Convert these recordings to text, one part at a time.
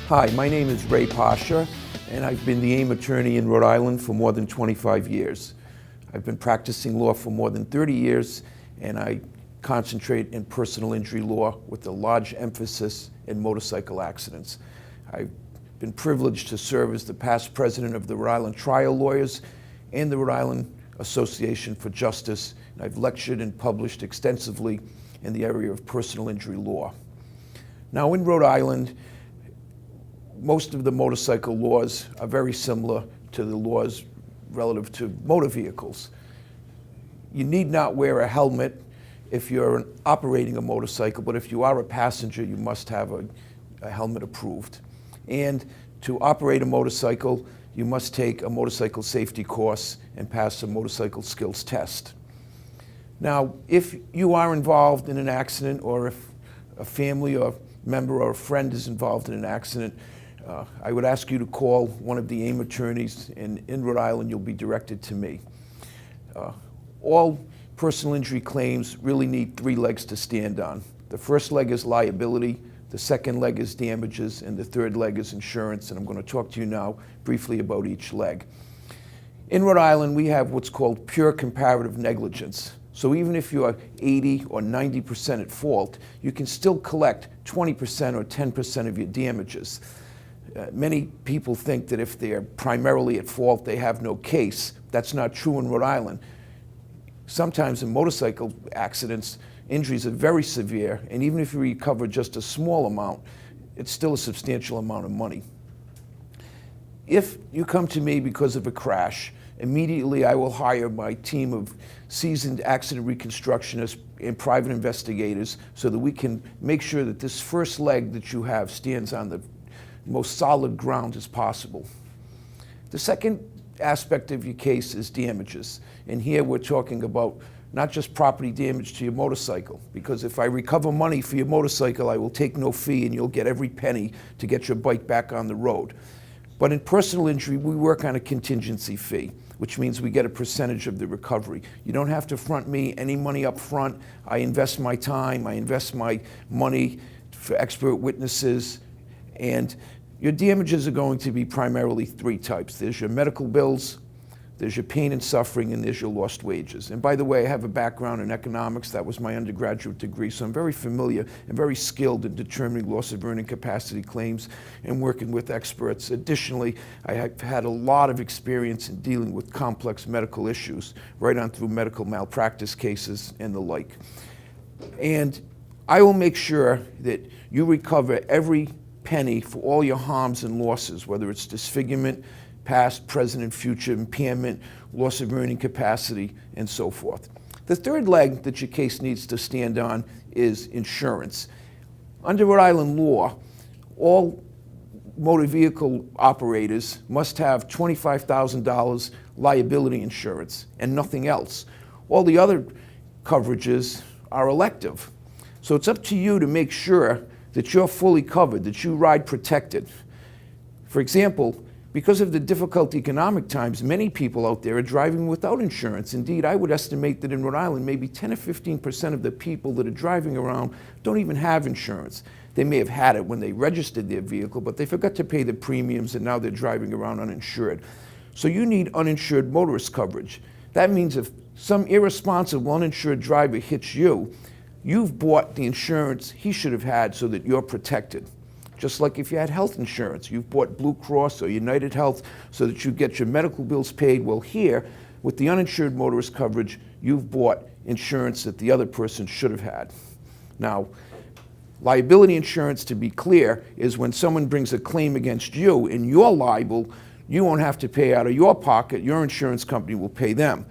Hi, my name is Ray Pasha, and I've been the AIM attorney in Rhode Island for more than 25 years. I've been practicing law for more than 30 years, and I concentrate in personal injury law with a large emphasis in motorcycle accidents. I've been privileged to serve as the past president of the Rhode Island Trial Lawyers and the Rhode Island Association for Justice, and I've lectured and published extensively in the area of personal injury law. Now, in Rhode Island, most of the motorcycle laws are very similar to the laws relative to motor vehicles. You need not wear a helmet if you're operating a motorcycle, but if you are a passenger, you must have a helmet approved. And to operate a motorcycle, you must take a motorcycle safety course and pass a motorcycle skills test. Now, if you are involved in an accident, or if a family or member or a friend is involved in an accident, I would ask you to call one of the AIM attorneys, and in Rhode Island you'll be directed to me. All personal injury claims really need three legs to stand on. The first leg is liability, the second leg is damages, and the third leg is insurance, and I'm going to talk to you now briefly about each leg. In Rhode Island, we have what's called pure comparative negligence. So even if you are 80 or 90% at fault, you can still collect 20% or 10% of your damages. Many people think that if they're primarily at fault, they have no case. That's not true in Rhode Island. Sometimes in motorcycle accidents, injuries are very severe, and even if you recover just a small amount, it's still a substantial amount of money. If you come to me because of a crash, immediately I will hire my team of seasoned accident reconstructionists and private investigators so that we can make sure that this first leg that you have stands on the most solid ground as possible. The second aspect of your case is damages. And here we're talking about not just property damage to your motorcycle, because if I recover money for your motorcycle, I will take no fee and you'll get every penny to get your bike back on the road. But in personal injury, we work on a contingency fee, which means we get a percentage of the recovery. You don't have to front me any money up front. I invest my time, I invest my money for expert witnesses, and your damages are going to be primarily three types. There's your medical bills, there's your pain and suffering, and there's your lost wages. And by the way, I have a background in economics. That was my undergraduate degree, so I'm very familiar and very skilled in determining loss of earning capacity claims and working with experts. Additionally, I have had a lot of experience in dealing with complex medical issues, right on through medical malpractice cases and the like. And I will make sure that you recover every penny for all your harms and losses, whether it's disfigurement, past, present, and future, impairment, loss of earning capacity, and so forth. The third leg that your case needs to stand on is insurance. Under Rhode Island law, all motor vehicle operators must have $25,000 liability insurance and nothing else. All the other coverages are elective. So it's up to you to make sure that you're fully covered, that you ride protected. For example, because of the difficult economic times, many people out there are driving without insurance. Indeed, I would estimate that in Rhode Island, maybe 10 or 15% of the people that are driving around don't even have insurance. They may have had it when they registered their vehicle, but they forgot to pay the premiums and now they're driving around uninsured. So you need uninsured motorist coverage. That means if some irresponsible uninsured driver hits you, you've bought the insurance he should have had so that you're protected. Just like if you had health insurance, you've bought Blue Cross or United Health so that you get your medical bills paid. Well, here, with the uninsured motorist coverage, you've bought insurance that the other person should have had. Now, liability insurance, to be clear, is when someone brings a claim against you and you're liable, you won't have to pay out of your pocket, your insurance company will pay them.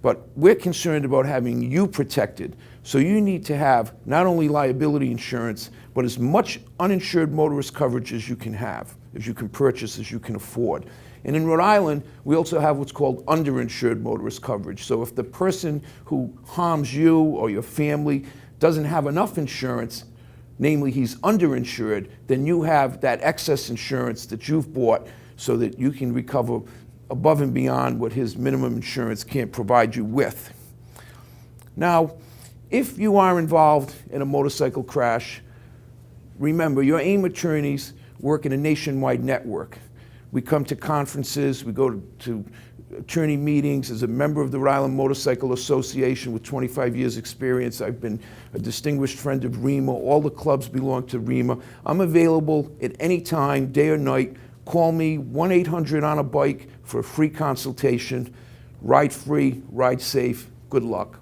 But we're concerned about having you protected. So you need to have not only liability insurance, but as much uninsured motorist coverage as you can have, as you can purchase, as you can afford. And in Rhode Island, we also have what's called underinsured motorist coverage. So if the person who harms you or your family doesn't have enough insurance, namely he's underinsured, then you have that excess insurance that you've bought so that you can recover above and beyond what his minimum insurance can't provide you with. Now, if you are involved in a motorcycle crash, remember your AIM attorneys work in a nationwide network. We come to conferences, we go to attorney meetings. As a member of the Rhode Island Motorcycle Association with 25 years experience, I've been a distinguished friend of REMA. All the clubs belong to REMA. I'm available at any time, day or night. Call me, 1-800-ON-A-BIKE for a free consultation. Ride free, ride safe. Good luck.